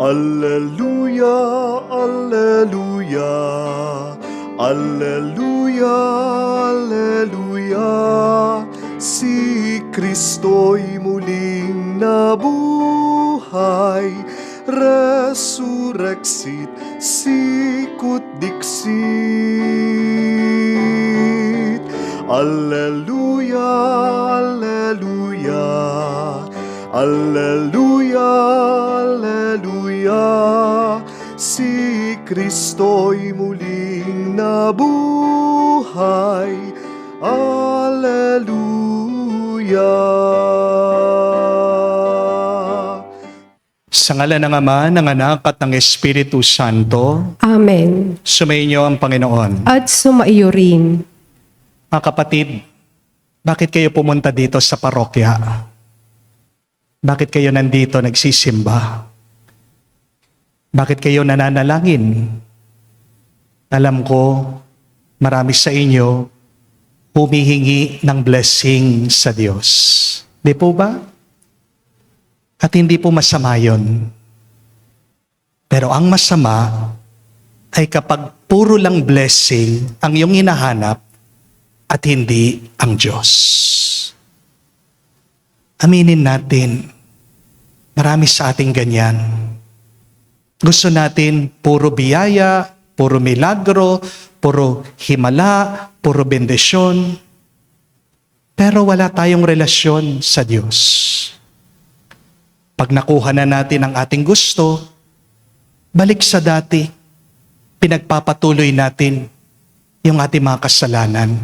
Alleluia, alleluia, alleluia, alleluia. Si Kristo'y muling nabuhay, resurrexit sicut dixit. Alleluia, alleluia, alleluia, alleluia. Si Kristo'y muling nabuhay, alleluia. Sa ngalan ng Ama, ng Anak at ng Espiritu Santo, Amen. sumainyo ang Panginoon. At sumaiyo rin. Mga kapatid, bakit kayo pumunta dito sa parokya? Bakit kayo nandito nagsisimba? Bakit kayo nananalangin? Alam ko, marami sa inyo humihingi ng blessing sa Diyos. Di po ba? At hindi po masama yun. Pero ang masama ay kapag puro lang blessing ang iyong hinahanap at hindi ang Diyos. Aminin natin, marami sa ating ganyan. Gusto natin puro biyaya, puro milagro, puro himala, puro bendisyon. Pero wala tayong relasyon sa Diyos. Pag nakuha na natin ang ating gusto, balik sa dati. Pinagpapatuloy natin yung ating mga kasalanan.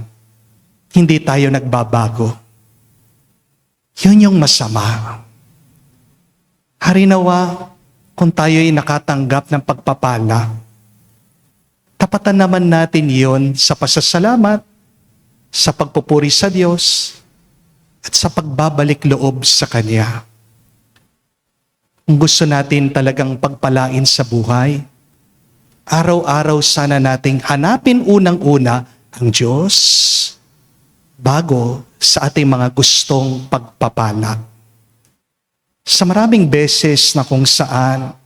Hindi tayo nagbabago. Yun yung masama. Harinawa, kung tayo'y nakatanggap ng pagpapala, tapatan naman natin yon sa pasasalamat, sa pagpupuri sa Diyos, at sa pagbabalik loob sa Kanya. Kung gusto natin talagang pagpalain sa buhay, araw-araw sana nating hanapin unang-una ang Diyos bago sa ating mga gustong pagpapala. Sa maraming beses na kung saan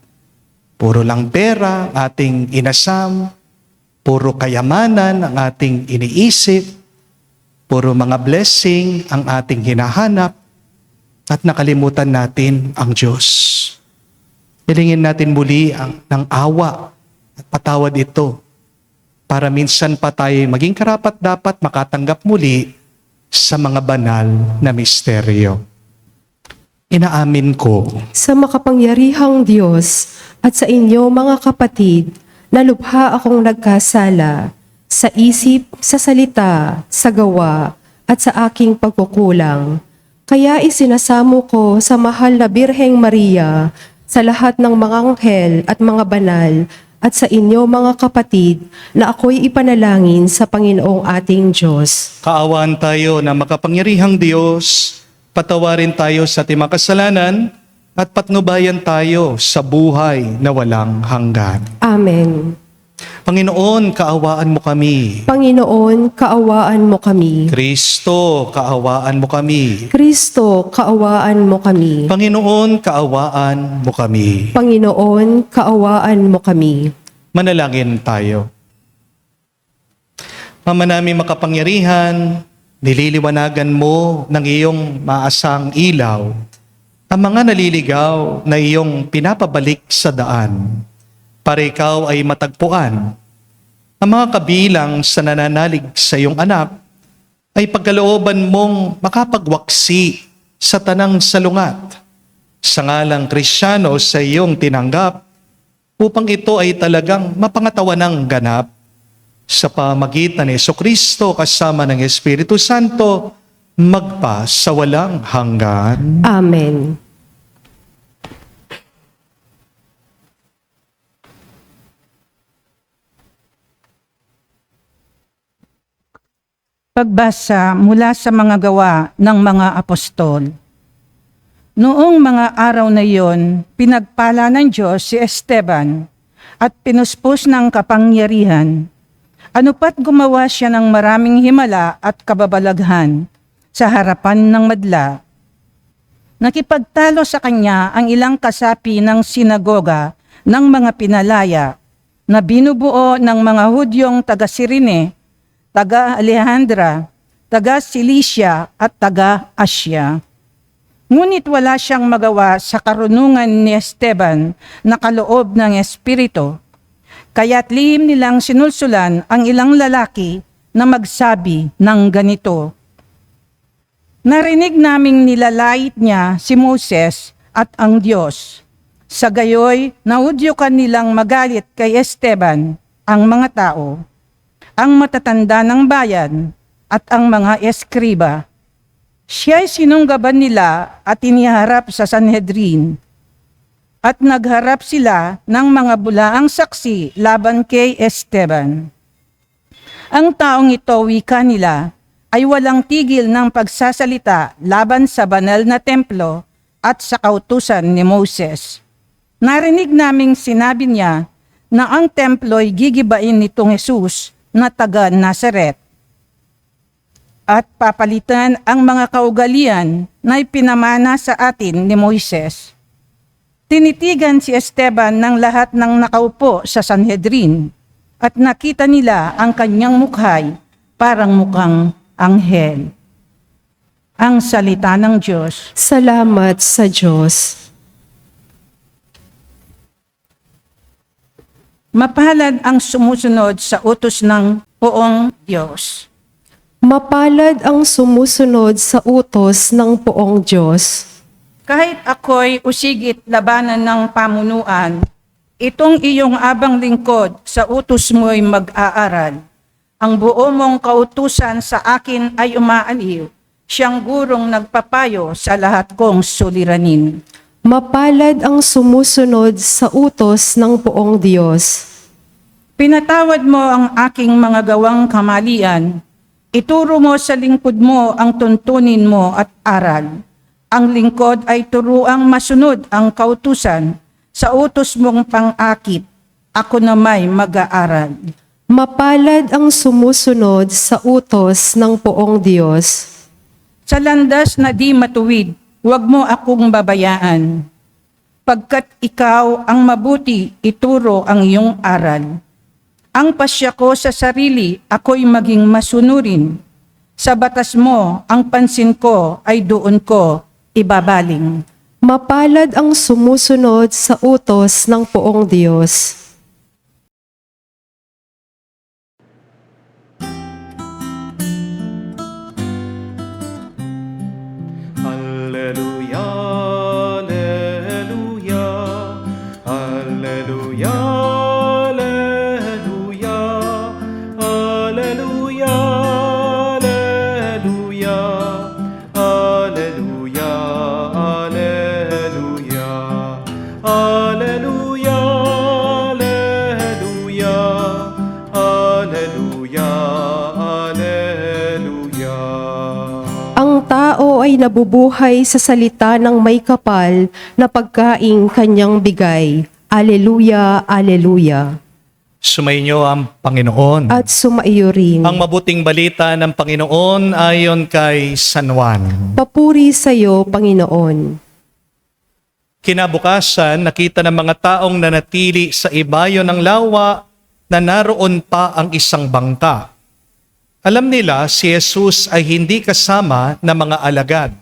puro lang pera ang ating inasam, puro kayamanan ang ating iniisip, puro mga blessing ang ating hinahanap, at nakalimutan natin ang Diyos. Hilingin natin muli ng awa at patawad ito para minsan pa tayo maging karapat-dapat makatanggap muli sa mga banal na misteryo. Inaamin ko Sa makapangyarihang Diyos at sa inyo mga kapatid, na lubha akong nagkasala sa isip, sa salita, sa gawa, at sa aking pagkukulang. Kaya isinasamo ko sa mahal na Birheng Maria, sa lahat ng mga anghel at mga banal, at sa inyo mga kapatid, na ako'y ipanalangin sa Panginoong ating Diyos. kaawaan tayo na makapangyarihang Diyos, patawarin tayo sa ating mga kasalanan, at patnubayan tayo sa buhay na walang hanggan. Amen. Panginoon, kaawaan mo kami. Panginoon, kaawaan mo kami. Kristo, kaawaan mo kami. Kristo, kaawaan mo kami. Panginoon, kaawaan mo kami. Panginoon, kaawaan mo kami. Manalangin tayo. Ama namin makapangyarihan, nililiwanagan mo ng iyong maasang ilaw ang mga naliligaw na iyong pinapabalik sa daan para ikaw ay matagpuan. Ang mga kabilang sa nananalig sa iyong anak ay pagkalooban mong makapagwaksi sa tanang salungat sa ngalang Kristiyano sa iyong tinanggap upang ito ay talagang mapangatawan ng ganap sa pamagitan ni Jesucristo kasama ng Espiritu Santo magpa sa walang hanggan. Amen. Pagbasa mula sa mga gawa ng mga apostol. Noong mga araw na iyon, pinagpala ng Diyos si Esteban at pinuspos ng kapangyarihan. Ano pat gumawa siya ng maraming himala at kababalaghan sa harapan ng madla. Nakipagtalo sa kanya ang ilang kasapi ng sinagoga ng mga pinalaya na binubuo ng mga Hudyong taga-Sirene, taga-Alejandra, taga-Cilicia at taga-Asya. Ngunit wala siyang magawa sa karunungan ni Esteban na kaloob ng Espiritu, kaya't lihim nilang sinulsulan ang ilang lalaki na magsabi ng ganito, "Narinig naming nilalait niya si Moses at ang Diyos. Sa gayoy, naudyukan nilang magalit kay Esteban ang mga tao, ang matatanda ng bayan at ang mga eskriba. Siya'y sinunggaban nila at iniharap sa Sanhedrin. At nagharap sila ng mga bulaang saksi laban kay Esteban. Ang taong ito, wika nila, ay walang tigil ng pagsasalita laban sa banal na templo at sa kautusan ni Moses. Narinig naming sinabi niya na ang templo'y gigibain nitong Jesus na taga Nazaret at papalitan ang mga kaugalian na ipinamana sa atin ni Moises. Tinitigan si Esteban ng lahat ng nakaupo sa Sanhedrin at nakita nila ang kanyang mukhay parang mukhang anghel." Ang salita ng Diyos. Salamat sa Diyos. Mapalad ang sumusunod sa utos ng poong Diyos. Mapalad ang sumusunod sa utos ng poong Diyos. Kahit ako'y usigit labanan ng pamunuan, itong iyong abang lingkod sa utos mo'y mag-aaral. Ang buo mong kautusan sa akin ay umaaliw, siyang gurong nagpapayo sa lahat kong suliranin. Mapalad ang sumusunod sa utos ng poong Diyos. Pinatawad mo ang aking mga gawang kamalian, ituro mo sa lingkod mo ang tuntunin mo at aral. Ang lingkod ay turuang masunod ang kautusan sa utos mong pang-akit. Ako na may mag-aaral. Mapalad ang sumusunod sa utos ng poong Diyos. Sa landas na di matuwid, huwag mo akong babayaan. Pagkat ikaw ang mabuti, ituro ang iyong aral. Ang pasya ko sa sarili, ako'y maging masunurin. Sa batas mo, ang pansin ko ay doon ko ibabaling. Mapalad ang sumusunod sa utos ng poong Diyos. Alleluia, alleluia, alleluia, alleluia, alleluia, alleluia, alleluia, alleluia, alleluia, alleluia, alleluia, alleluia. Ang tao ay nabubuhay sa salita ng may kapal na pagkaing kanyang bigay. Aleluya, aleluya. Sumainyo ang Panginoon. At sumaiyo rin. Ang mabuting balita ng Panginoon ayon kay San Juan. Papuri sa iyo, Panginoon. Kinabukasan, nakita ng mga taong nanatili sa ibayo ng lawa na naroon pa ang isang bangka. Alam nila si Jesus ay hindi kasama ng mga alagad,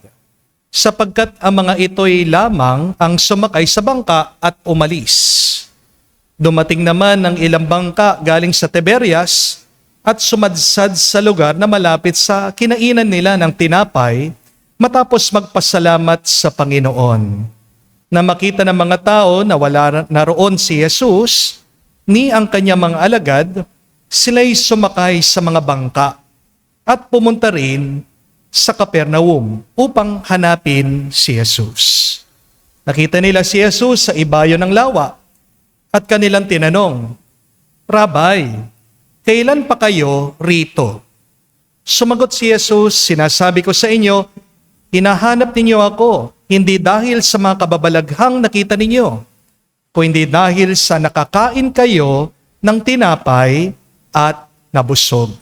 sapagkat ang mga ito'y lamang ang sumakay sa bangka at umalis. Dumating naman ang ilang bangka galing sa Tiberias at sumadsad sa lugar na malapit sa kinainan nila ng tinapay matapos magpasalamat sa Panginoon. Na makita ng mga tao na wala naroon si Jesus ni ang kanyang mga alagad, sila'y sumakay sa mga bangka at pumunta rin sa Capernaum upang hanapin si Jesus. Nakita nila si Jesus sa ibayo ng lawa at kanilang tinanong, "Rabay, kailan pa kayo rito?" Sumagot si Jesus, "Sinasabi ko sa inyo, hinahanap ninyo ako, hindi dahil sa mga kababalaghang nakita ninyo, kundi dahil sa nakakain kayo ng tinapay at nabusog.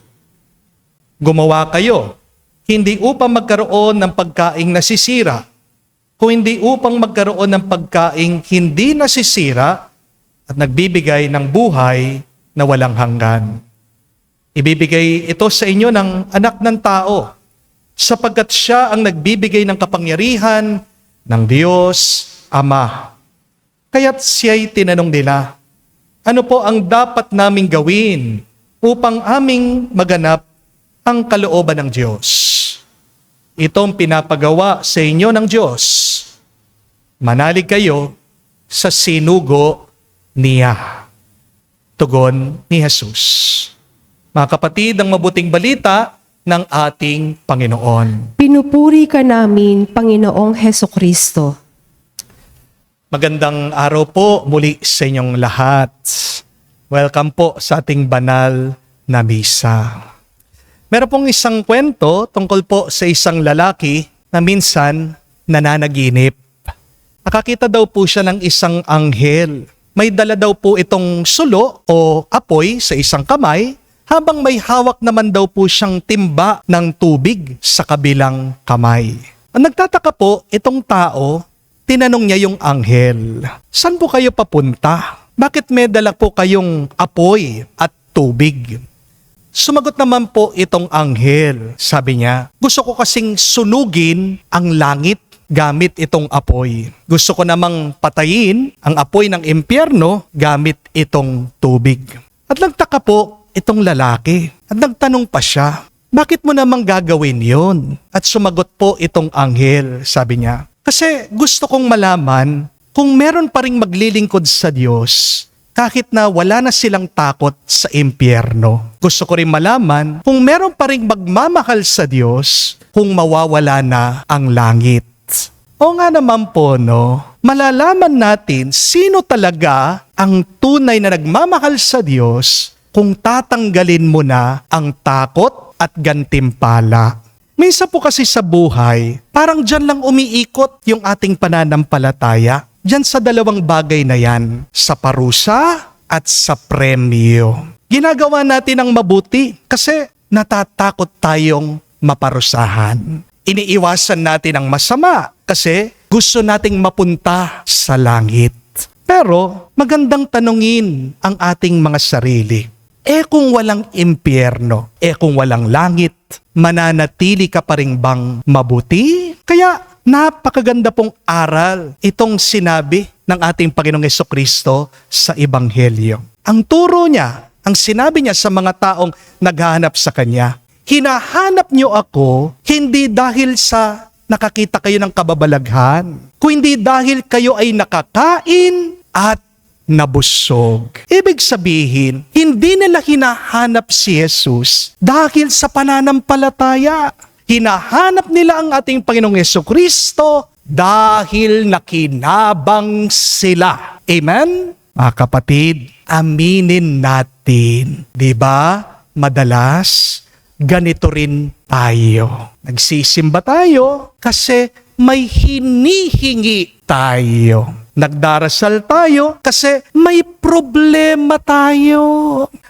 Gumawa kayo, hindi upang magkaroon ng pagkaing nasisira, kundi upang magkaroon ng pagkaing hindi nasisira at nagbibigay ng buhay na walang hanggan. Ibibigay ito sa inyo ng anak ng tao, sapagkat siya ang nagbibigay ng kapangyarihan ng Diyos Ama. Kaya't siya'y tinanong nila, ano po ang dapat naming gawin upang aming maganap ang kalooban ng Diyos? Itong pinapagawa sa inyo ng Diyos. Manalig kayo sa sinugo niya. Tugon ni Jesus. Mga kapatid, ang mabuting balita ng ating Panginoon. Pinupuri ka namin, Panginoong Hesukristo. Magandang araw po muli sa inyong lahat. Welcome po sa ating banal na misa. Meron pong isang kwento tungkol po sa isang lalaki na minsan nananaginip. Nakakita daw po siya ng isang anghel. May dala daw po itong sulo o apoy sa isang kamay, habang may hawak naman daw po siyang timba ng tubig sa kabilang kamay. Ang nagtataka po, itong tao, tinanong niya yung anghel, "Saan po kayo papunta? Bakit may dala po kayong apoy at tubig?" Sumagot naman po itong anghel. Sabi niya, "Gusto ko kasing sunugin ang langit gamit itong apoy. Gusto ko namang patayin ang apoy ng impyerno gamit itong tubig." At nagtaka po itong lalaki. At nagtanong pa siya, "Bakit mo namang gagawin yon?" At sumagot po itong anghel. Sabi niya, "Kasi gusto kong malaman kung meron pa ring maglilingkod sa Diyos kahit na wala na silang takot sa impyerno. Gusto ko rin malaman kung meron pa ring magmamahal sa Diyos kung mawawala na ang langit." O nga naman po, no? Malalaman natin sino talaga ang tunay na nagmamahal sa Diyos kung tatanggalin mo na ang takot at gantimpala. Minsan po kasi sa buhay, parang dyan lang umiikot yung ating pananampalataya. Dyan sa dalawang bagay na yan, sa parusa at sa premyo. Ginagawa natin ang mabuti kasi natatakot tayong maparusahan. Iniiwasan natin ang masama kasi gusto nating mapunta sa langit. Pero magandang tanungin ang ating mga sarili. Kung walang impyerno, kung walang langit, mananatili ka pa rin bang mabuti? Kaya napakaganda pong aral itong sinabi ng ating Panginoong Hesukristo sa Ebanghelyo. Ang turo niya, ang sinabi niya sa mga taong naghahanap sa Kanya, "Hinahanap niyo ako hindi dahil sa nakakita kayo ng kababalaghan, kundi dahil kayo ay nakakain at nabusog." Ibig sabihin, hindi nila hinahanap si Jesus dahil sa pananampalataya. Hinahanap nila ang ating Panginoong Hesukristo dahil nakinabang sila. Amen? Mga kapatid, aminin natin. Di ba? Madalas, ganito rin tayo. Nagsisimba tayo kasi may hinihingi tayo. Nagdarasal tayo kasi may problema tayo.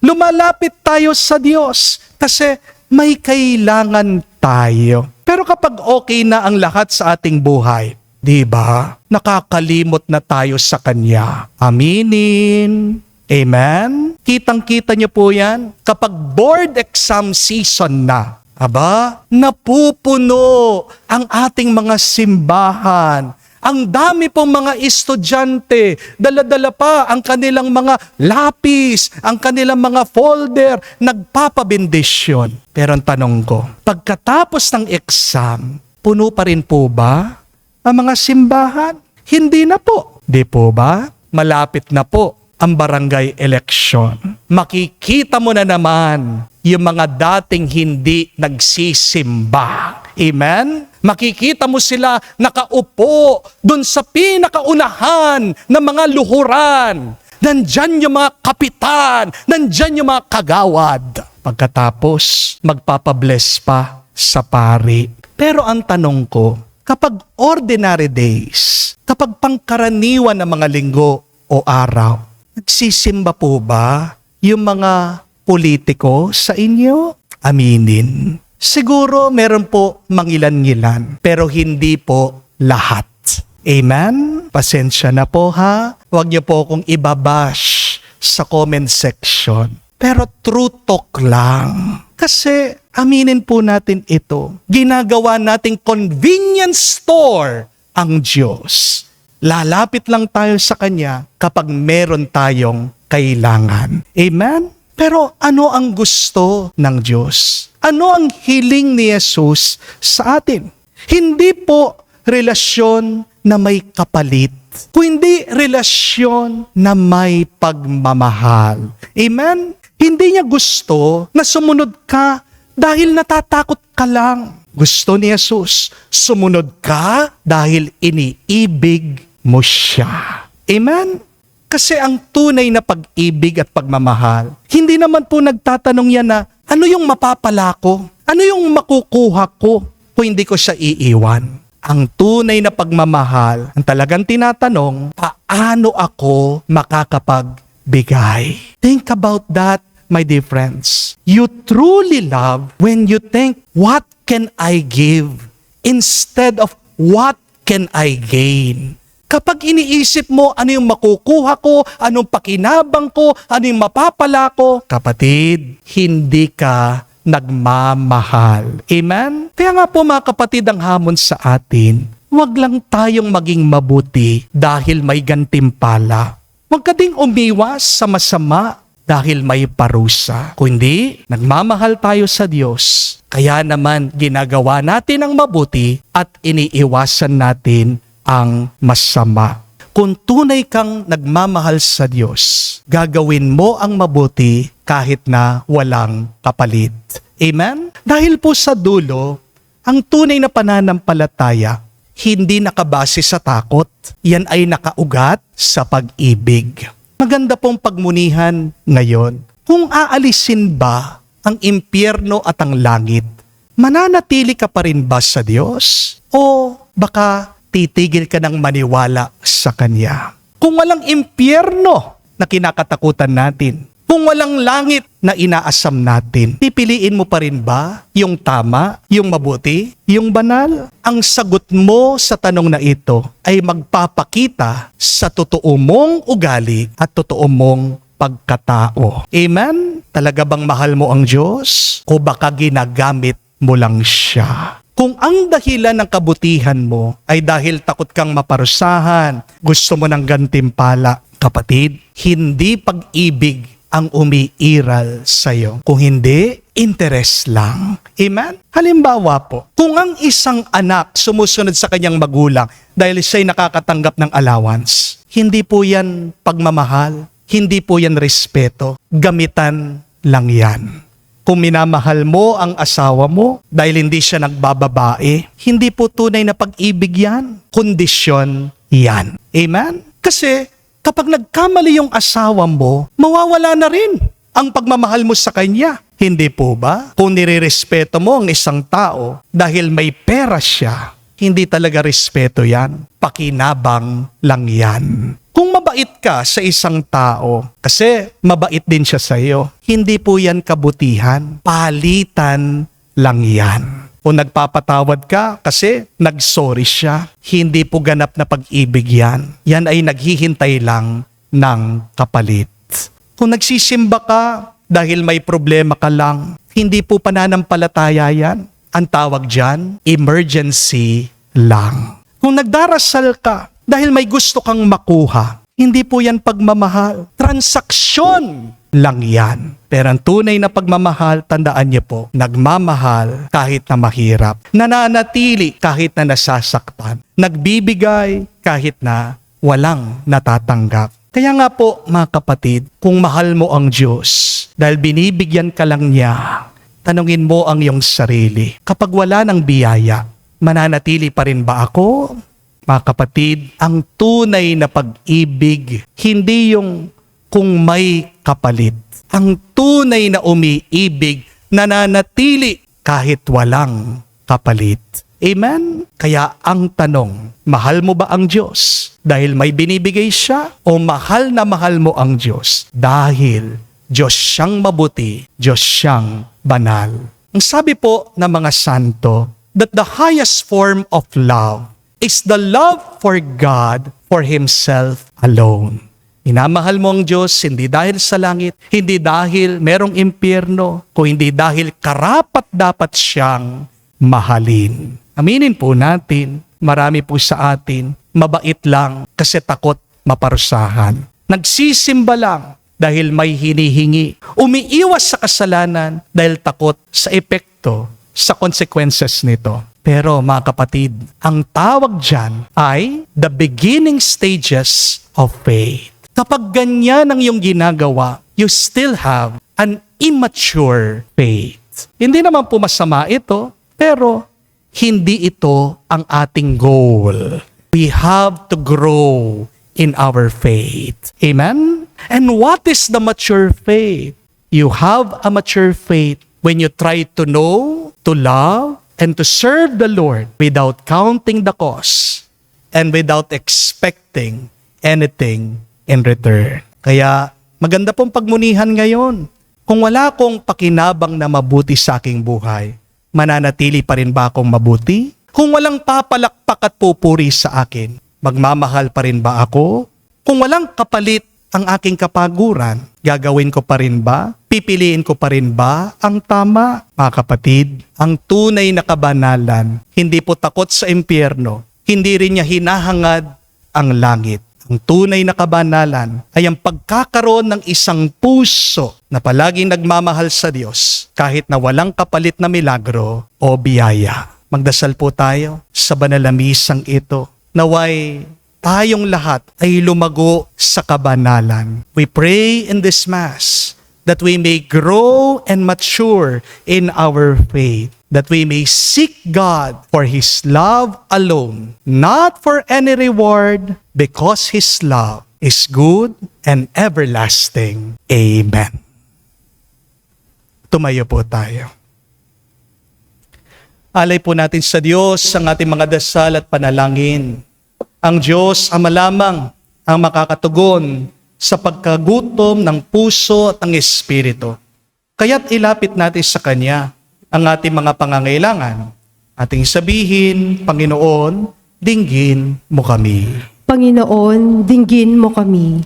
Lumalapit tayo sa Diyos kasi may kailangan tayo. Pero kapag okay na ang lahat sa ating buhay, di ba? Nakakalimot na tayo sa Kanya. Aminin. Amen? Kitang-kita niyo po yan. Kapag board exam season na, napupuno ang ating mga simbahan. Ang dami pong mga estudyante, dala-dala pa ang kanilang mga lapis, ang kanilang mga folder, nagpapabendisyon. Pero ang tanong ko, pagkatapos ng exam, puno pa rin po ba ang mga simbahan? Hindi na po. Di po ba? Malapit na po ang barangay election. Makikita mo na naman yung mga dating hindi nagsisimba. Amen? Makikita mo sila nakaupo dun sa pinakaunahan ng mga luhuran. Nandyan yung mga kapitan, nandyan yung mga kagawad. Pagkatapos, magpapabless pa sa pari. Pero ang tanong ko, kapag ordinary days, kapag pangkaraniwan ng mga linggo o araw, nagsisimba po ba yung mga politiko sa inyo? Aminin. Siguro meron po mangilan-ngilan, pero hindi po lahat. Amen? Pasensya na po ha. Huwag niyo po akong ibabash sa comment section. Pero true talk lang. Kasi aminin po natin ito. Ginagawa nating convenience store ang Diyos. Lalapit lang tayo sa Kanya kapag meron tayong kailangan. Amen? Pero ano ang gusto ng Diyos? Ano ang hiling ni Jesus sa atin? Hindi po relasyon na may kapalit, kundi relasyon na may pagmamahal. Amen? Hindi niya gusto na sumunod ka dahil natatakot ka lang. Gusto ni Jesus, sumunod ka dahil iniibig mo siya. Amen? Kasi ang tunay na pag-ibig at pagmamahal, hindi naman po nagtatanong yan na, ano yung mapapala ko? Ano yung makukuha ko kung hindi ko siya iiwan? Ang tunay na pagmamahal, ang talagang tinatanong, paano ako makakapagbigay? Think about that, my dear friends. You truly love when you think, what can I give? Instead of, what can I gain? Kapag iniisip mo ano yung makukuha ko, anong pakinabang ko, ano yung mapapala ko, kapatid, hindi ka nagmamahal. Amen? Kaya nga po mga kapatid, ang hamon sa atin, huwag lang tayong maging mabuti dahil may gantimpala. Huwag ka ding umiwas sa masama dahil may parusa. Kundi, nagmamahal tayo sa Diyos. Kaya naman ginagawa natin ang mabuti at iniiwasan natin ang masama. Kung tunay kang nagmamahal sa Diyos, gagawin mo ang mabuti kahit na walang kapalit. Amen? Dahil po sa dulo, ang tunay na pananampalataya, hindi nakabase sa takot. Yan ay nakaugat sa pag-ibig. Maganda pong pagmunihan ngayon. Kung aalisin ba ang impyerno at ang langit, mananatili ka pa rin ba sa Diyos? O baka titigil ka ng maniwala sa Kanya? Kung walang impyerno na kinakatakutan natin, kung walang langit na inaasam natin, pipiliin mo pa rin ba yung tama, yung mabuti, yung banal? Ang sagot mo sa tanong na ito ay magpapakita sa totoo mong ugali at totoo mong pagkatao. Amen? Talaga bang mahal mo ang Diyos? O baka ginagamit mo lang siya? Kung ang dahilan ng kabutihan mo ay dahil takot kang maparusahan, gusto mo ng gantimpala, kapatid, hindi pag-ibig ang umiiral sa'yo. Kung hindi, interes lang. Amen? Halimbawa po, kung ang isang anak sumusunod sa kanyang magulang dahil siya'y nakakatanggap ng allowance, hindi po yan pagmamahal, hindi po yan respeto, gamitan lang yan. Kung minamahal mo ang asawa mo dahil hindi siya nagbababae, hindi po tunay na pag-ibig yan. Kondisyon yan. Amen? Kasi kapag nagkamali yung asawa mo, mawawala na rin ang pagmamahal mo sa kanya. Hindi po ba? Kung nirerespeto mo ang isang tao dahil may pera siya, hindi talaga respeto yan. Pakinabang lang yan. Kung mabait ka sa isang tao, kasi mabait din siya sa iyo, hindi po yan kabutihan. Palitan lang yan. Kung nagpapatawad ka kasi nag-sorry siya, hindi po ganap na pag-ibig yan. Yan ay naghihintay lang ng kapalit. Kung nagsisimba ka dahil may problema ka lang, hindi po pananampalataya yan. Ang tawag dyan, emergency lang. Kung nagdarasal ka dahil may gusto kang makuha, hindi po yan pagmamahal. Transaksyon lang yan. Pero ang tunay na pagmamahal, tandaan niyo po, nagmamahal kahit na mahirap. Nananatili kahit na nasasaktan. Nagbibigay kahit na walang natatanggap. Kaya nga po, mga kapatid, kung mahal mo ang Diyos, dahil binibigyan ka lang niya, tanungin mo ang iyong sarili. Kapag wala ng biyaya, mananatili pa rin ba ako? Mga kapatid, ang tunay na pag-ibig, hindi yung kung may kapalit. Ang tunay na umiibig, nananatili kahit walang kapalit. Amen? Kaya ang tanong, mahal mo ba ang Diyos dahil may binibigay siya? O mahal na mahal mo ang Diyos dahil Diyos siyang mabuti, Diyos siyang banal? Ang sabi po ng mga santo, that the highest form of love is the love for God for Himself alone. Minamahal mo ang Diyos hindi dahil sa langit, hindi dahil merong impyerno, kung hindi dahil karapat dapat siyang mahalin. Aminin po natin, marami po sa atin, mabait lang kasi takot maparusahan. Nagsisimba lang dahil may hinihingi. Umiiwas sa kasalanan dahil takot sa epekto, sa consequences nito. Pero mga kapatid, ang tawag dyan ay the beginning stages of faith. Kapag ganyan ang iyong ginagawa, you still have an immature faith. Hindi naman po masama ito, pero hindi ito ang ating goal. We have to grow in our faith. Amen? And what is the mature faith? You have a mature faith when you try to know, to love, and to serve the Lord without counting the cost and without expecting anything in return. Kaya maganda pong pagmunihan ngayon. Kung wala akong pakinabang na mabuti sa aking buhay, mananatili pa rin ba akong mabuti? Kung walang papalakpak at pupuri sa akin, magmamahal pa rin ba ako? Kung walang kapalit ang aking kapaguran, gagawin ko pa rin ba? Pipiliin ko pa rin ba ang tama? Mga kapatid, ang tunay na kabanalan, hindi po takot sa impyerno, hindi rin niya hinahangad ang langit. Ang tunay na kabanalan ay ang pagkakaroon ng isang puso na palaging nagmamahal sa Diyos kahit na walang kapalit na milagro o biyaya. Magdasal po tayo sa banal na misang ito. Naway tayong lahat ay lumago sa kabanalan. We pray in this Mass that we may grow and mature in our faith, that we may seek God for His love alone, not for any reward, because His love is good and everlasting. Amen. Tumayo po tayo. Alay po natin sa Diyos ang ating mga dasal at panalangin. Ang Diyos Ama lamang ang makakatugon sa pagkagutom ng puso at ng espiritu. Kaya't ilapit natin sa Kanya ang ating mga pangangailangan. Ating sabihin, Panginoon, dinggin mo kami. Panginoon, dinggin mo kami.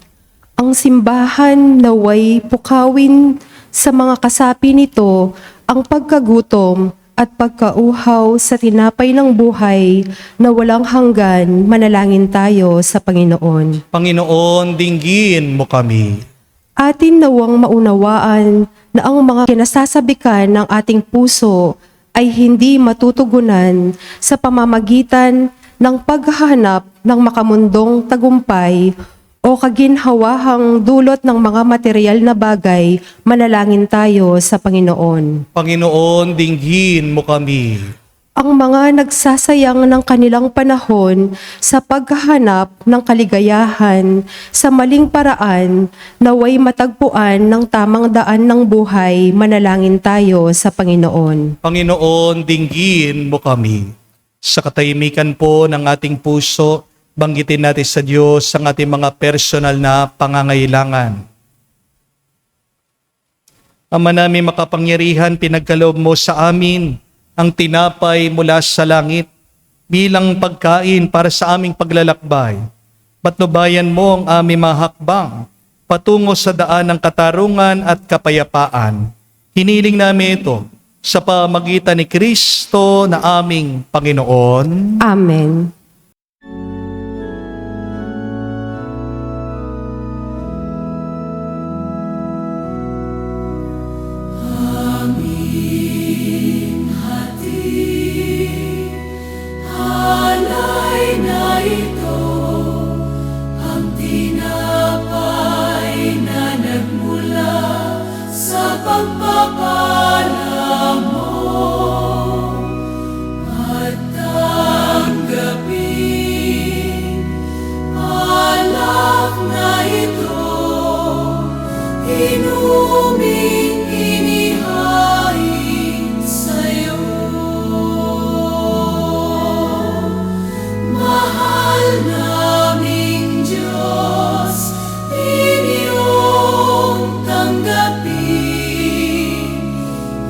Ang simbahan naway pukawin sa mga kasapi nito ang pagkagutom at pagkauhaw sa tinapay ng buhay na walang hanggan. Manalangin tayo sa Panginoon. Panginoon, dinggin mo kami. Atin nawang maunawaan na ang mga kinasasabikan ng ating puso ay hindi matutugunan sa pamamagitan ng paghahanap ng makamundong tagumpay o kaginhawahang dulot ng mga material na bagay. Manalangin tayo sa Panginoon. Panginoon, dinggin mo kami. Ang mga nagsasayang ng kanilang panahon sa paghahanap ng kaligayahan sa maling paraan, naway matagpuan ng tamang daan ng buhay. Manalangin tayo sa Panginoon. Panginoon, dinggin mo kami. Sa katahimikan po ng ating puso, banggitin natin sa Diyos ang ating mga personal na pangangailangan. Ama namin makapangyarihan, pinagkaloob mo sa amin ang tinapay mula sa langit bilang pagkain para sa aming paglalakbay. Patnubayan mo ang aming mga hakbang patungo sa daan ng katarungan at kapayapaan. Hiniling namin ito sa pamagitan ni Kristo na aming Panginoon. Amen.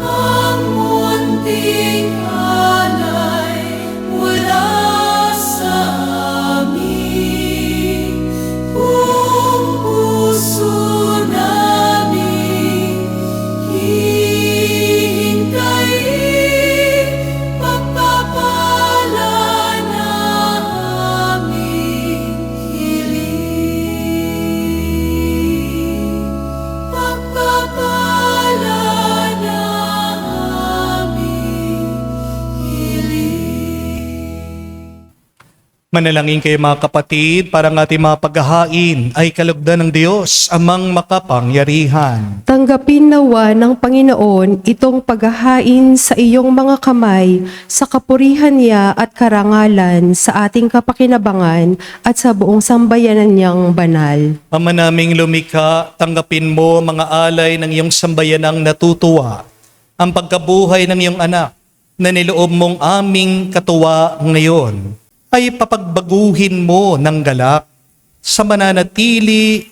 Ang munting alay mula sa Manalangin kayo mga kapatid para ang ating mga paghahain ay kalugdan ng Diyos, amang makapangyarihan. Tanggapin nawa ng Panginoon itong paghahain sa iyong mga kamay sa kapurihan niya at karangalan sa ating kapakinabangan at sa buong sambayanan niyang banal. Ama naming lumikha, tanggapin mo mga alay ng iyong sambayanang natutuwa, ang pagkabuhay ng iyong anak na niloob mong aming katuwa ngayon, ay papagbaguhin mo ng galak sa mananatili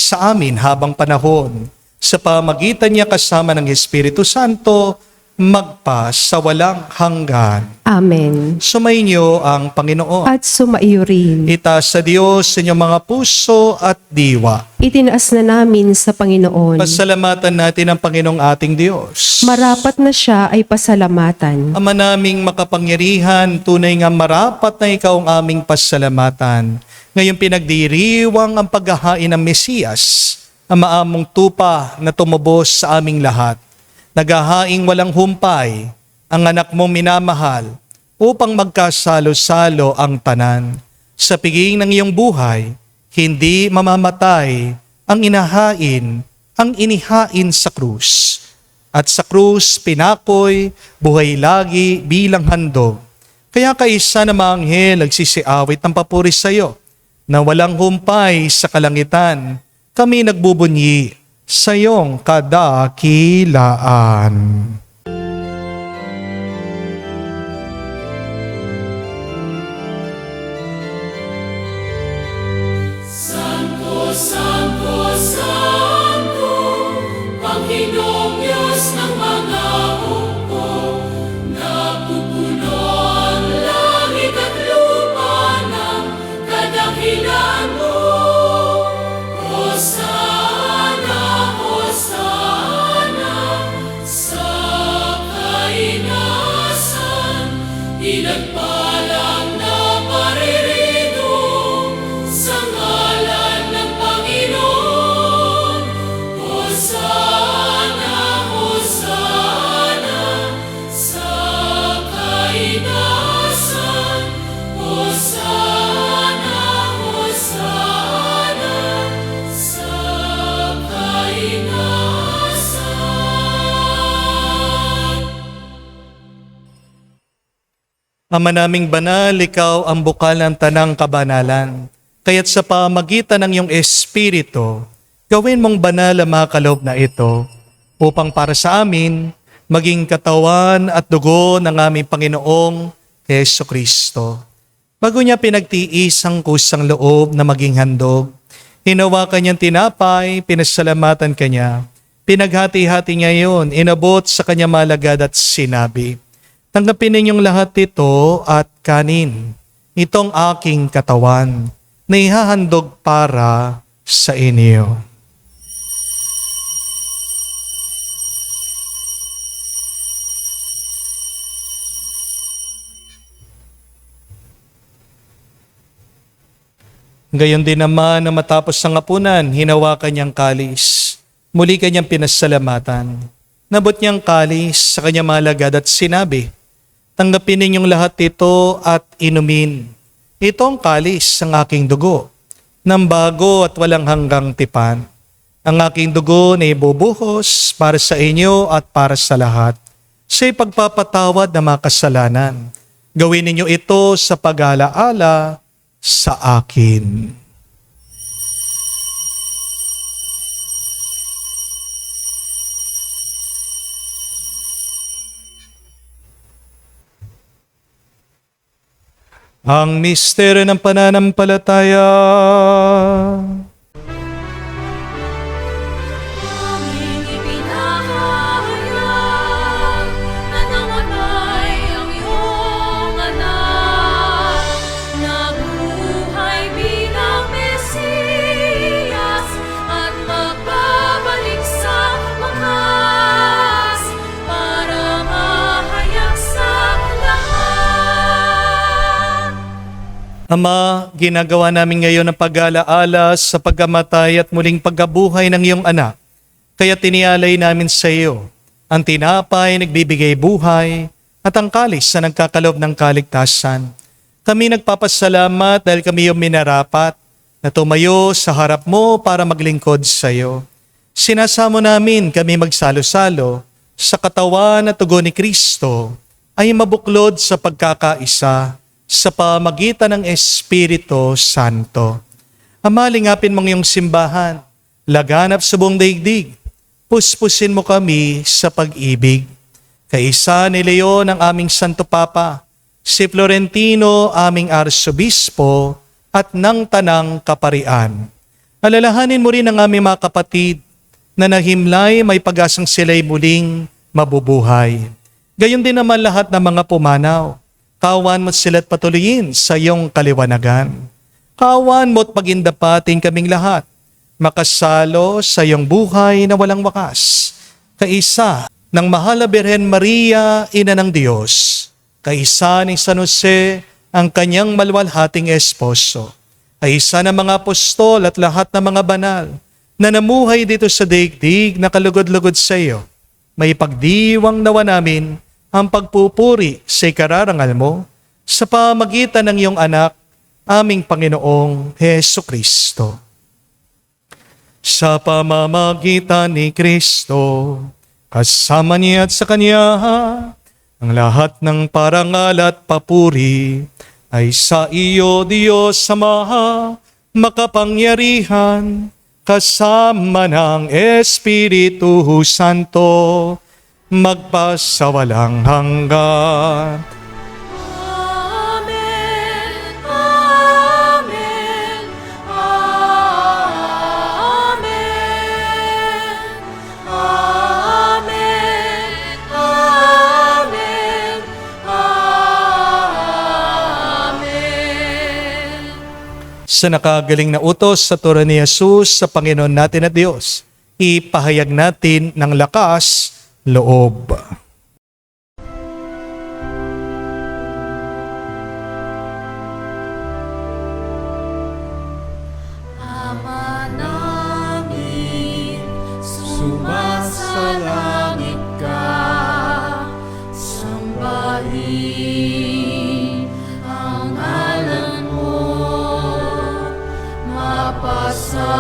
sa amin habang panahon. Sa pamagitan niya kasama ng Espiritu Santo, magpa sa walang hanggan. Amen. Sumainyo ang Panginoon. At sumaiyo rin. Itaas sa Diyos sa inyong mga puso at diwa. Itinaas na namin sa Panginoon. Pasalamatan natin ang Panginoong ating Diyos. Marapat na siya ay pasalamatan. Ama naming makapangyarihan, tunay nga marapat na ikaw ang aming pasalamatan. Ngayon pinagdiriwang ang paghahain ng Mesiyas, ang maamong tupa na tumubos sa aming lahat. Naghahaing walang humpay, ang anak mong minamahal, upang magkasalo-salo ang tanan. Sa piging ng iyong buhay, hindi mamamatay ang inihain sa krus. At sa krus, pinakoy, buhay lagi bilang handog. Kaya kaisa na mga anghel nagsisiawit ng papuri sa iyo, na walang humpay sa kalangitan, kami nagbubunyi sa iyong kadakilaan. Santo, Santo, Santo, Panginoong Diyos ng mga hukbo, napupuno ang langit at lupa ng kadakilaan mo. Hosana, Hosana, sa kainasan, pinagpalang na paririto sa ngalan ng Panginoon. Hosana, Hosana, sa kainasan. Hosana, Hosana, sa kainasan. Ama naming banal, ikaw ang bukal ng tanang kabanalan. Kaya't sa pamagitan ng iyong Espiritu, gawin mong banal ang mga kaloob na ito, upang para sa amin, maging katawan at dugo ng aming Panginoong Heso Kristo. Bago niya pinagtiis ang kusang loob na maging handog, hinawakan niyang tinapay, pinasalamatan kanya, pinaghati-hati niya yun, inabot sa kanya malagad at sinabi, tanggapin ninyong lahat ito at kanin. Itong aking katawan na ihahandog para sa inyo. Gayon din naman na matapos ang hapunan, hinawakan niyang kalis. Muli kanyang pinasalamatan. Nabot niyang kalis sa kanyang malagad at sinabi, tanggapin ninyong lahat ito at inumin. Ito ang kalis ng aking dugo, ng bago at walang hanggang tipan. Ang aking dugo na ibubuhos para sa inyo at para sa lahat, sa ipagpapatawad ng mga kasalanan. Gawin ninyo ito sa pag-alaala sa akin. Ang misteryo ng pananampalataya. Aming ipinahayag na namatay ang iyong anak, nabuhay bilang Mesiyas at magbabalik sa wakas para mahayag sa lahat. Ama, ginagawa namin ngayon ang pag-alaala sa pagkamatay at muling pagkabuhay ng iyong anak. Kaya tinialay namin sa iyo ang tinapay nagbibigay buhay at ang kalis na nagkakalob ng kaligtasan. Kami nagpapasalamat dahil kami yung minarapat na tumayo sa harap mo para maglingkod sa iyo. Sinasamo namin kami magsalo-salo sa katawan at tugon ni Kristo ay mabuklod sa pagkakaisa sa pamagitan ng Espiritu Santo. Ama, lingapin mong iyong simbahan, laganap sa buong daigdig, puspusin mo kami sa pag-ibig. Kaisa ni Leon ang aming Santo Papa, si Florentino aming Arsobispo at ng Tanang Kaparian. Alalahanin mo rin ang aming mga kapatid na nahimlay may pag-asang sila'y muling mabubuhay. Gayon din naman lahat ng mga pumanaw. Kawan mo sila't patuloyin sa iyong kaliwanagan. Kawan mo't pagindapatin kaming lahat, makasalo sa iyong buhay na walang wakas. Kaisa ng Mahal na Birhen Maria, Ina ng Diyos, kaisa ni San Jose, ang kanyang maluwalhating esposo, kaisa ng mga apostol at lahat ng mga banal na namuhay dito sa daigdig na kalugod-lugod sa iyo. May pagdiwang nawa namin ang pagpupuri sa ikararangal mo sa pamagitan ng iyong anak, aming Panginoong Hesukristo. Sa pamamagitan ni Kristo, kasama niya at sa Kanya, ang lahat ng parangal at papuri ay sa iyo, Diyos Ama, makapangyarihan, kasama ng Espiritu Santo, magpasawalang hanggan. Amen, Amen, Amen, Amen, Amen, Amen. Sa nakagaling na utos sa turo ni Jesus sa Panginoon natin at Diyos, ipahayag natin ng lakas loob. Ama namin, sumasalangit ka, sambahin ang ngalan mo, mapasa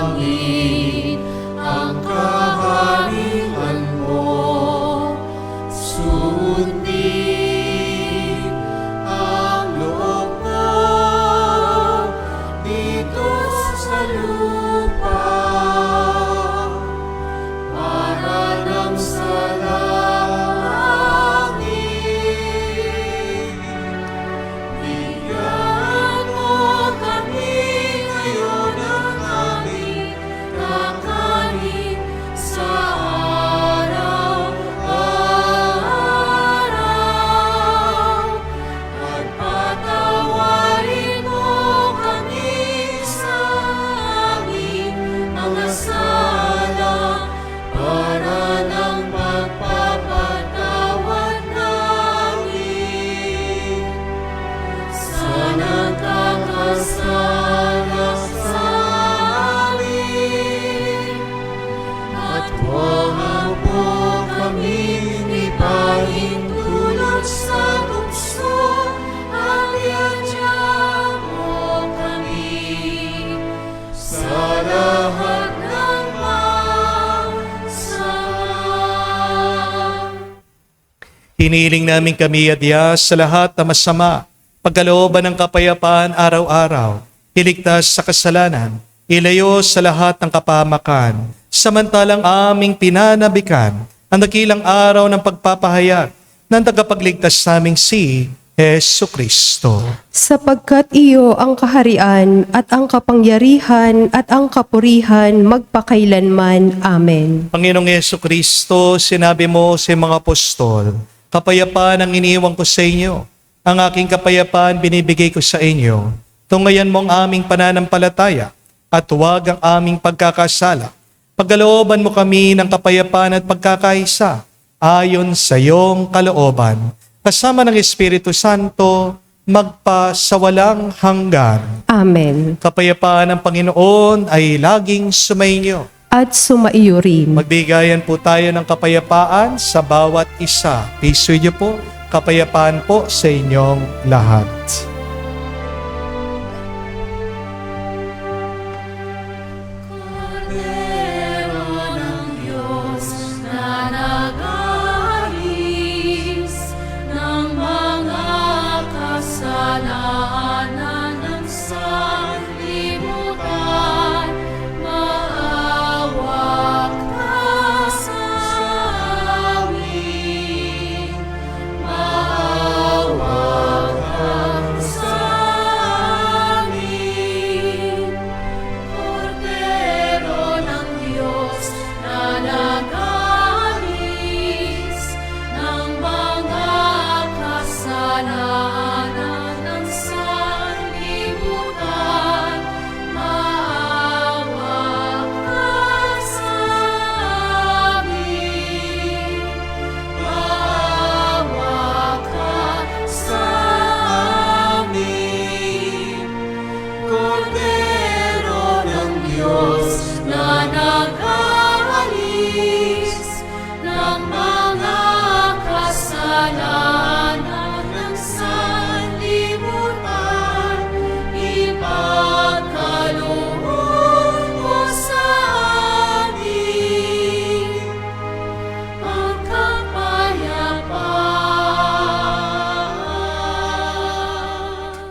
amin ang kaharian mo, sundin ang loob mo dito sa lupa, para nang sa langit. Bigyan mo kami ngayon ng aming kakanin sa araw-araw, at patawarin mo kami sa aming mga sala, para nang magpapatawad namin sa nagkakasala sa amin. At huwag mo kaming ipahintulot sa tukso, at iadya mo kami sa lahat ng masama. Hinihiling namin kami at Diyos sa lahat na masama, pagkalooban ng kapayapaan araw-araw, iligtas sa kasalanan, ilayo sa lahat ng kapahamakan, samantalang aming pinanabikan ang dakilang araw ng pagpapahayag ng tagapagligtas naming si Jesucristo. Sapagkat iyo ang kaharian at ang kapangyarihan at ang kapurihan magpakailanman. Amen. Panginoong Jesucristo, sinabi mo sa mga apostol, kapayapaan ang iniiwan ko sa inyo. Ang aking kapayapaan binibigay ko sa inyo. Tungayan mo ang aming pananampalataya at huwag ang aming pagkakasala. Pagkalooban mo kami ng kapayapaan at pagkakaisa ayon sa iyong kalooban. Kasama ng Espiritu Santo, magpasawalang hanggan. Amen. Kapayapaan ng Panginoon ay laging sumainyo. At sumaiyo rin. Magbigayan po tayo ng kapayapaan sa bawat isa. Peace with you po. kapayapaan po sa inyong lahat. Kordero ng Diyos na nag-aalis ng mga kasalanan ng sanlibutan, maawa ka sa amin. Maawa ka sa amin. Kordero ng Diyos na nag-aalis ng mga kasalanan ng sanlibutan, maawa ka sa amin. Maawa ka sa amin. Kordero ng Diyos na nag-aalis ng mga kasalanan ng sanlibutan, ipagkaloob mo sa amin ang kapayapaan.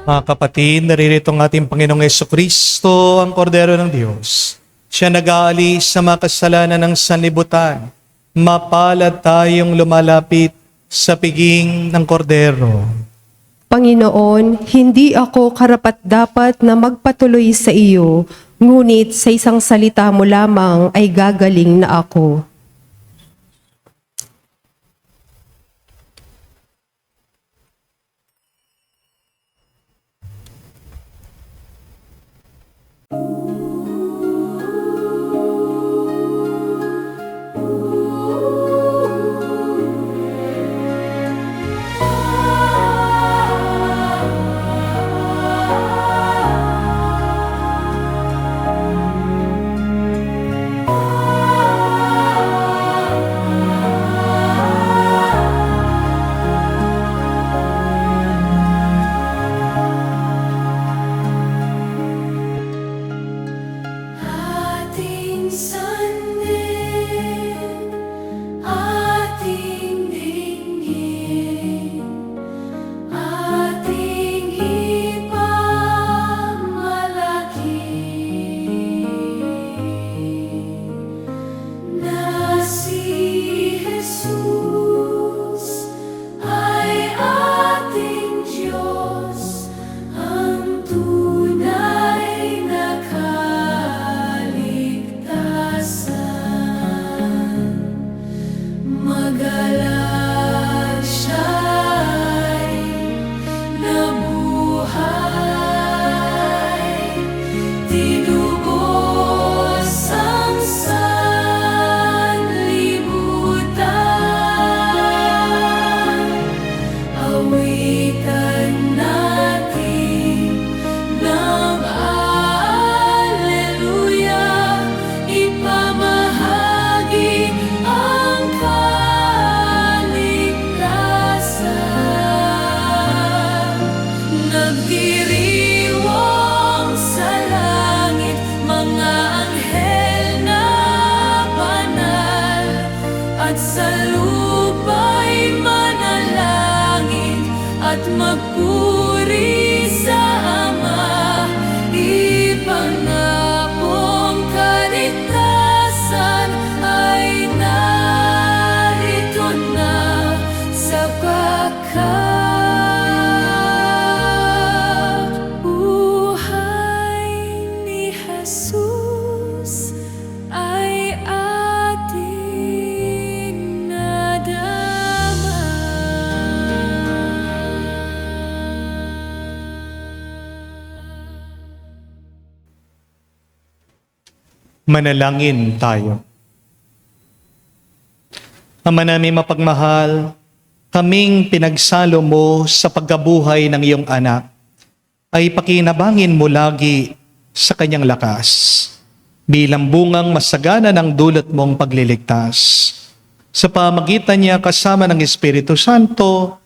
Mga kapatid, naririto ang ating Panginoong Jesucristo, ang Kordero ng Diyos. Siya nag-aalis sa mga kasalanan ng sanlibutan. Mapalad tayong lumalapit sa piging ng Kordero. Panginoon, hindi ako karapat-dapat na magpatuloy sa iyo, ngunit sa isang salita mo lamang ay gagaling na ako. Ating sandin, ating dinggin, ating ipagmalaki na si Jesus ay ating Diyos, ang tunay na kaligtasan. Magalang siya'y nabuhay, tinubos ang sanlibutan. Awitan natin ng Alleluia, ipamahagi ang kaligtasan. Nagdiriwang sa langit mga anghel na banal, at sa lupa'y manalangin at magpuri sa Ama. Ipangakong kaligtasan ay narito na, sapagkat buhay ni Jesus ay ating nadama. Manalangin tayo. Ama namin mapagmahal, kaming pinagsalo mo sa pagkabuhay ng iyong anak, ay pakinabangin mo lagi sa kanyang lakas, bilang bungang masagana ng dulot mong pagliligtas. Sa pamagitan niya kasama ng Espiritu Santo,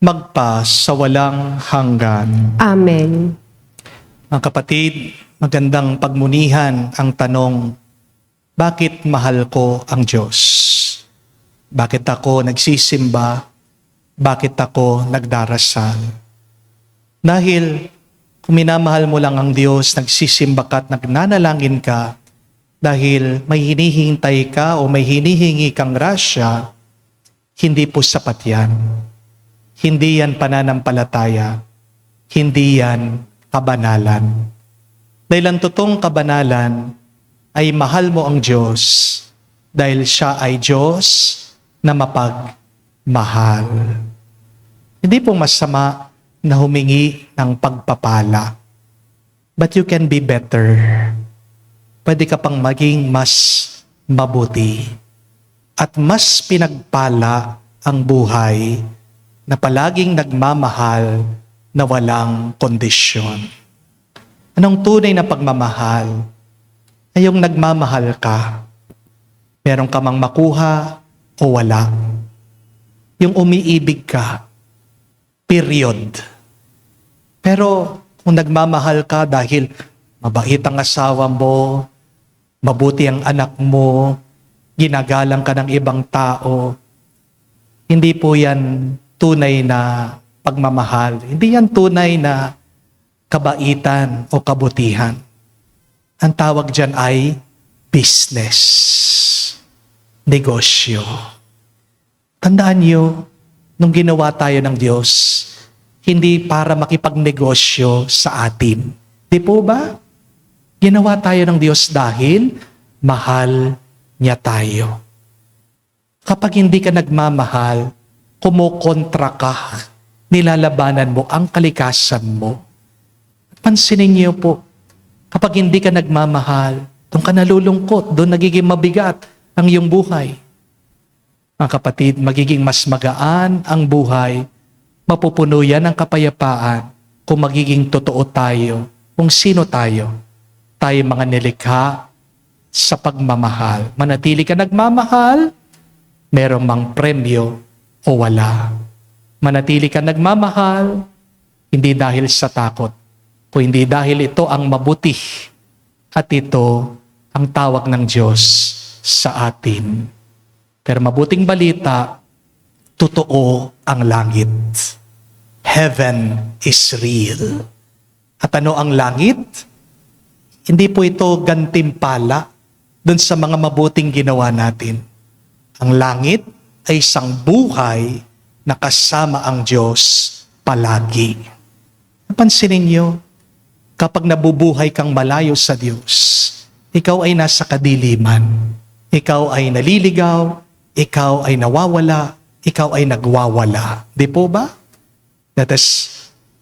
magpa sa walang hanggan. Amen. Mga kapatid, magandang pagmunihan ang tanong, bakit mahal ko ang Diyos? Bakit ako nagsisimba? Bakit ako nagdarasal? Dahil kung minamahal mo lang ang Diyos, nagsisimba ka at nagnanalangin ka, dahil may hinihintay ka o may hinihingi kang grasya, hindi po sapat yan. Hindi yan pananampalataya. Hindi yan kabanalan. Dahil ang totoong kabanalan ay mahal mo ang Diyos dahil siya ay Diyos na mapagmahal. Hindi po masama na humingi ng pagpapala. But you can be better. Pwede ka pang maging mas mabuti. At mas pinagpala ang buhay na palaging nagmamahal na walang kondisyon. Anong tunay na pagmamahal? Ay yung nagmamahal ka. Meron ka mang makuha o wala. Yung umiibig ka. Period. Pero kung nagmamahal ka dahil mabait ang asawa mo, mabuti ang anak mo, ginagalang ka ng ibang tao, hindi po yan tunay na pagmamahal. Hindi yan tunay na kabaitan o kabutihan. Ang tawag dyan ay business. Negosyo. Tandaan niyo, nung ginawa tayo ng Diyos, hindi para makipagnegosyo sa atin. Di po ba? Ginawa tayo ng Diyos dahil mahal niya tayo. Kapag hindi ka nagmamahal, kumukontra ka, nilalabanan mo ang kalikasan mo. Pansinin niyo po, kapag hindi ka nagmamahal, doon ka nalulungkot, doon nagiging mabigat ang iyong buhay. Mga kapatid, magiging mas magaan ang buhay, mapupuno yan ng kapayapaan kung magiging totoo tayo, kung sino tayo. Tayo mga nilikha sa pagmamahal. Manatili ka nagmamahal, merong mang premyo o wala. Manatili ka nagmamahal, hindi dahil sa takot, kung hindi dahil ito ang mabuti at ito ang tawag ng Diyos sa atin. Pero mabuting balita, totoo ang langit. Heaven is real. At ano ang langit? Hindi po ito gantimpala dun sa mga mabuting ginawa natin. Ang langit ay isang buhay na kasama ang Diyos palagi. Napansinin niyo, kapag nabubuhay kang malayo sa Diyos, ikaw ay nasa kadiliman. Ikaw ay naliligaw, ikaw ay nawawala, ikaw ay nagwawala. Di po ba? Let us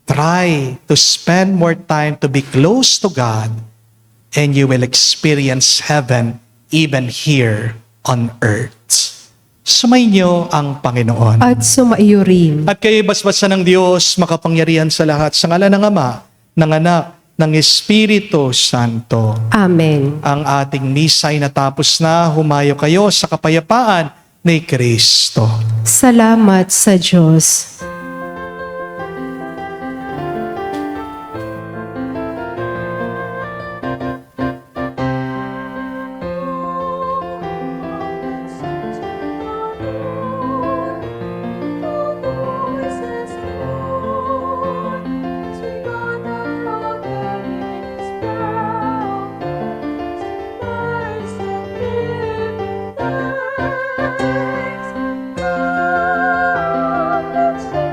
try to spend more time to be close to God, and you will experience heaven even here on earth. Sumainyo ang Panginoon. At sumaiyo rin. At kayo basbasan ng Diyos, makapangyarihan sa lahat, sa ngalan ng Ama, ng Anak, ng Espiritu Santo. Amen. Ang ating misa ay natapos na. Humayo kayo sa kapayapaan ni Kristo. Salamat sa Diyos. Let's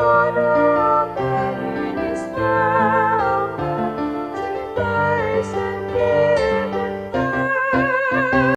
Hallelujah.